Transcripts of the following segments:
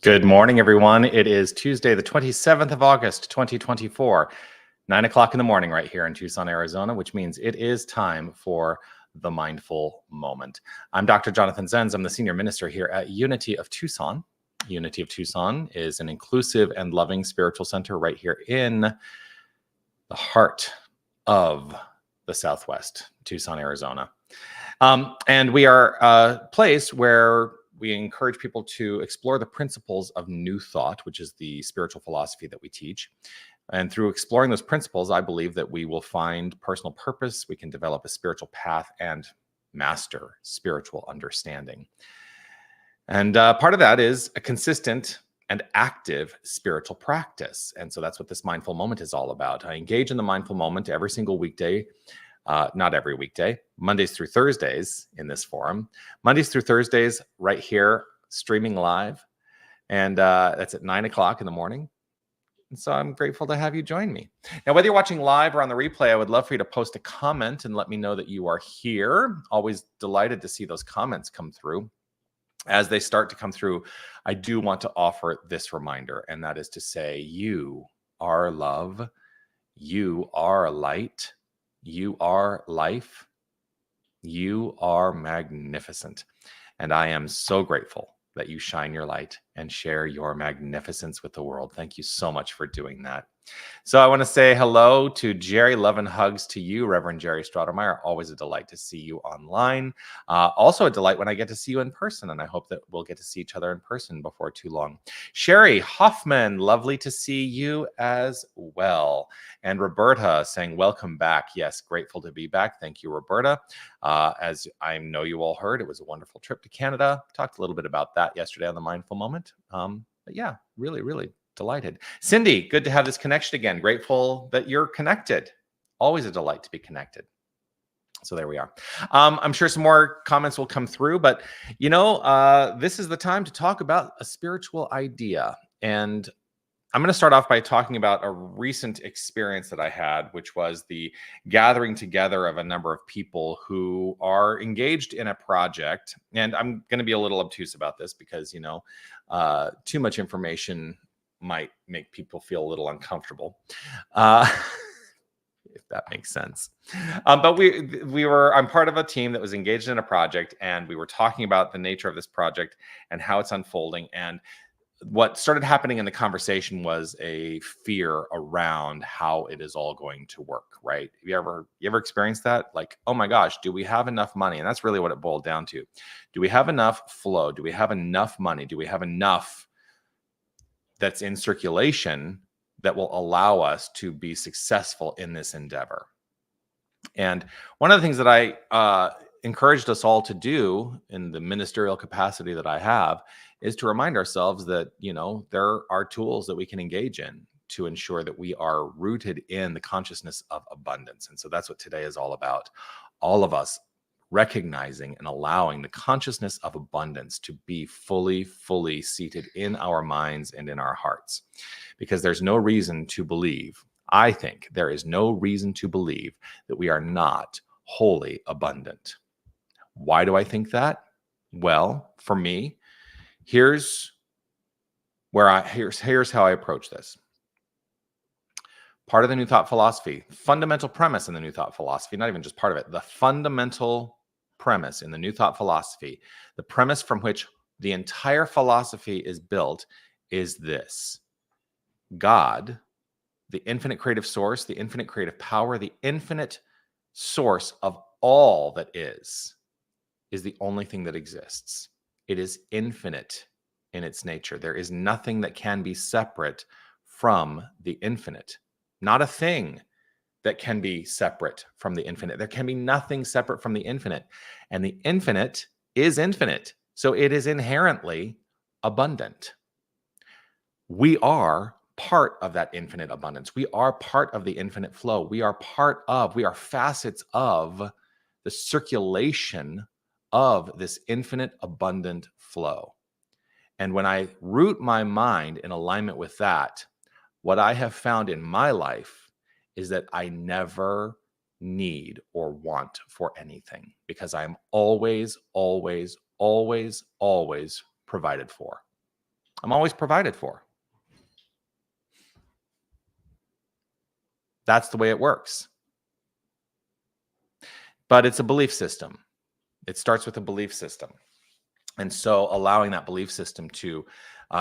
Good morning, everyone. It is Tuesday, the 27th of August, 2024, 9 o'clock in the morning right here in Tucson, Arizona, which means it is time for the Mindful Moment. I'm Dr. Jonathan Zenz. I'm the Senior Minister here at Unity of Tucson. Unity of Tucson is an inclusive and loving spiritual center right here in the heart of the Southwest, Tucson, Arizona. And we are a place where we encourage people to explore the principles of New Thought, which is the spiritual philosophy that we teach. And through exploring those principles, I believe that we will find personal purpose, we can develop a spiritual path, and master spiritual understanding. And part of that is a consistent and active spiritual practice. And so that's what this mindful moment is all about. I engage in the mindful moment every single weekday. Not every weekday, Mondays through Thursdays in this forum. Mondays through Thursdays right here, streaming live. And that's at 9 o'clock in the morning. And so I'm grateful to have you join me. Now, whether you're watching live or on the replay, I would love for you to post a comment and let me know that you are here. Always delighted to see those comments come through. As they start to come through, I do want to offer this reminder, and that is to say, you are love, you are light, you are life. You are magnificent. And I am so grateful that you shine your light and share your magnificence with the world. Thank you so much for doing that. So I want to say hello to Jerry. Love and hugs to you, Reverend Jerry Stratemeyer. Always a delight to see you online. Also a delight when I get to see you in person, and I hope that we'll get to see each other in person before too long. Sherry Hoffman, lovely to see you as well. And Roberta saying, welcome back. Yes, grateful to be back. Thank you, Roberta. As I know you all heard, it was a wonderful trip to Canada. Talked a little bit about that yesterday on the Mindful Moment. But yeah, really delighted. Cindy, good to have this connection again. Grateful that you're connected. Always a delight to be connected. So there we are. I'm sure some more comments will come through, but you know, this is the time to talk about a spiritual idea. And I'm going to start off by talking about a recent experience that I had, which was the gathering together of a number of people who are engaged in a project. And I'm going to be a little obtuse about this because, you know, too much information might make people feel a little uncomfortable, if that makes sense. But I'm part of a team that was engaged in a project, and we were talking about the nature of this project and how it's unfolding. And what started happening in the conversation was a fear around how it is all going to work, right? You ever experienced that? Like, oh my gosh, do we have enough money? And that's really what it boiled down to. Do we have enough flow? Do we have enough money? Do we have enough that's in circulation that will allow us to be successful in this endeavor? And one of the things that I encouraged us all to do in the ministerial capacity that I have is to remind ourselves that, you know, there are tools that we can engage in to ensure that we are rooted in the consciousness of abundance. And so that's what today is all about. All of us recognizing and allowing the consciousness of abundance to be fully seated in our minds and in our hearts. Because there's no reason to believe, I think there is no reason to believe that we are not wholly abundant. Why do I think that? Well, for me, here's how I approach this. Part of the New Thought philosophy, fundamental premise in the New Thought philosophy, not even just part of it, the fundamental premise in the New Thought philosophy, the premise from which the entire philosophy is built is this: God, the infinite creative source, the infinite creative power, the infinite source of all that is the only thing that exists. It is infinite in its nature. There is nothing that can be separate from the infinite. Not a thing that can be separate from the infinite. There can be nothing separate from the infinite. And the infinite is infinite. So it is inherently abundant. We are part of that infinite abundance. We are part of the infinite flow. We are facets of the circulation of this infinite abundant flow. And when I root my mind in alignment with that, what I have found in my life is that I never need or want for anything because I am always, always, always, always provided for. I'm always provided for. That's the way it works. But it's a belief system. It starts with a belief system. And so allowing that belief system to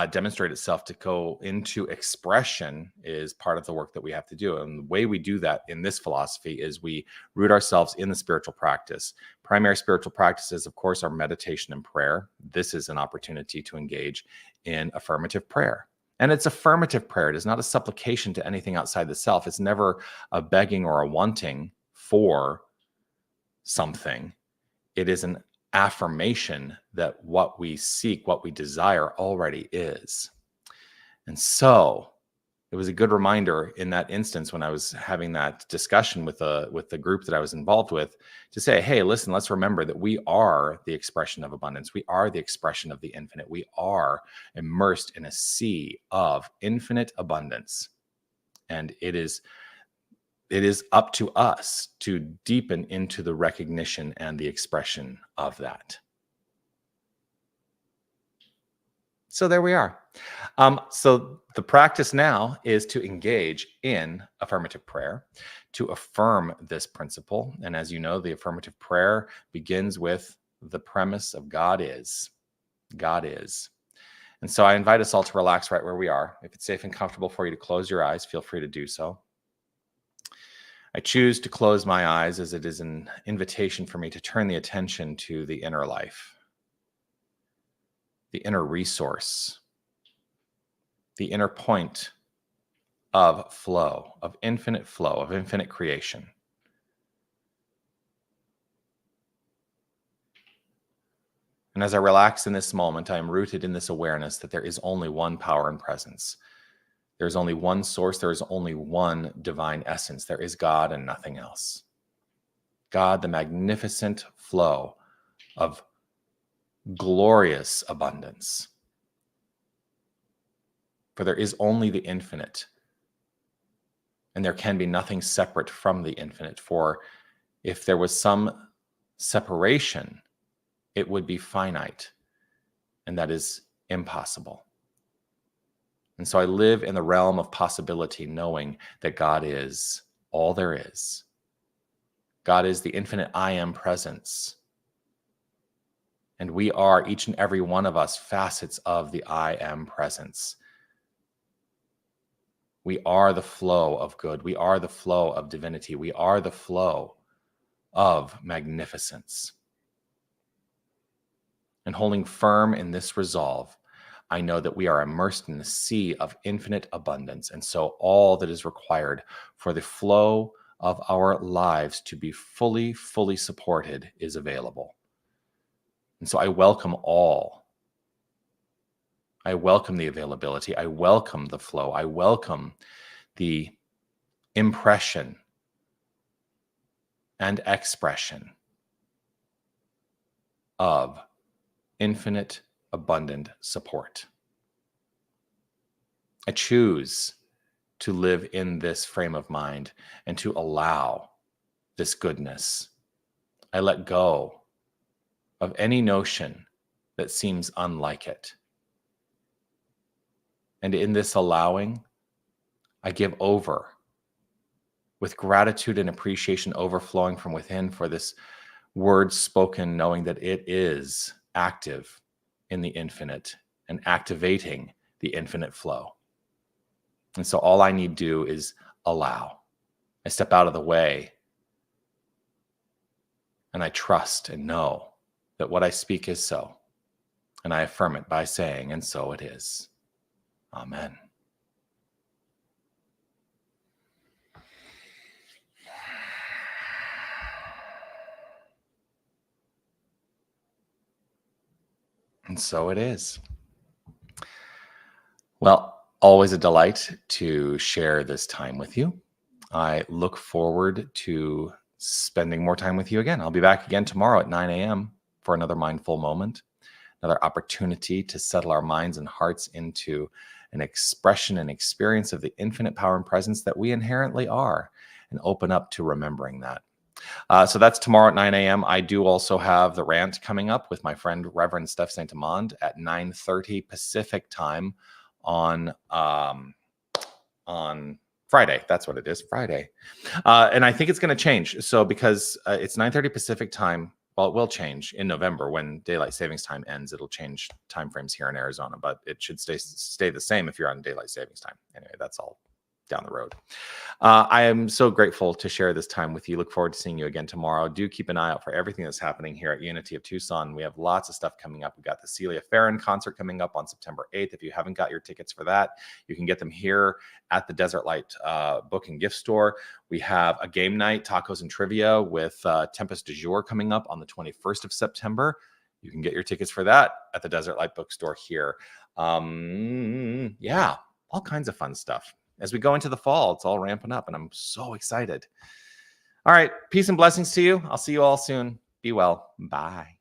demonstrate itself to go into expression is part of the work that we have to do. And the way we do that in this philosophy is we root ourselves in the spiritual practice. Primary spiritual practices, of course, are meditation and prayer. This is an opportunity to engage in affirmative prayer. And it's affirmative prayer. It is not a supplication to anything outside the self. It's never a begging or a wanting for something. It is an affirmation that what we seek, what we desire already is. And so it was a good reminder in that instance when I was having that discussion with the group that I was involved with to say, hey, listen, let's remember that we are the expression of abundance. We are the expression of the infinite. We are immersed in a sea of infinite abundance. And it is up to us to deepen into the recognition and the expression of that. So there we are. So the practice now is to engage in affirmative prayer, to affirm this principle. And as you know, the affirmative prayer begins with the premise of God is. God is. And so I invite us all to relax right where we are. If it's safe and comfortable for you to close your eyes, feel free to do so. I choose to close my eyes as it is an invitation for me to turn the attention to the inner life, the inner resource, the inner point of flow, of infinite creation. And as I relax in this moment, I am rooted in this awareness that there is only one power and presence. There's only one source. There is only one divine essence. There is God and nothing else. God, the magnificent flow of glorious abundance. For there is only the infinite, and there can be nothing separate from the infinite. For if there was some separation, it would be finite, and that is impossible. And so I live in the realm of possibility, knowing that God is all there is. God is the infinite I am presence. And we are, each and every one of us, facets of the I am presence. We are the flow of good. We are the flow of divinity. We are the flow of magnificence. And holding firm in this resolve, I know that we are immersed in the sea of infinite abundance. And so all that is required for the flow of our lives to be fully, fully supported is available. And so I welcome all. I welcome the availability. I welcome the flow. I welcome the impression and expression of infinite abundant support. I choose to live in this frame of mind and to allow this goodness. I let go of any notion that seems unlike it. And in this allowing, I give over with gratitude and appreciation overflowing from within for this word spoken, knowing that it is active in the infinite and activating the infinite flow. And so all I need to do is allow. I step out of the way and I trust and know that what I speak is so. And I affirm it by saying, and so it is. Amen. And so it is. Well, Always a delight to share this time with you. I look forward to spending more time with you again. I'll be back again tomorrow at 9 a.m. for another mindful moment, another opportunity to settle our minds and hearts into an expression and experience of the infinite power and presence that we inherently are, and open up to remembering that. So that's tomorrow at 9 a.m. I do also have the rant coming up with my friend Reverend Steph Saint Amand at 9:30 Pacific time on Friday. That's what it is, Friday. And I think it's going to change. So because it's 9:30 Pacific time, well, it will change in November when daylight savings time ends. It'll change timeframes here in Arizona, but it should stay the same if you're on daylight savings time. Anyway, that's all down the road. I am so grateful to share this time with you. Look forward to seeing you again tomorrow. Do keep an eye out for everything that's happening here at Unity of Tucson. We have lots of stuff coming up. We've got the Celia Farron concert coming up on September 8th. If you haven't got your tickets for that, you can get them here at the Desert Light Book and Gift Store. We have a game night, tacos and trivia with Tempest du Jour coming up on the 21st of September. You can get your tickets for that at the Desert Light Bookstore here. Yeah, all kinds of fun stuff. As we go into the fall, it's all ramping up, and I'm so excited. All right, peace and blessings to you. I'll see you all soon. Be well. Bye.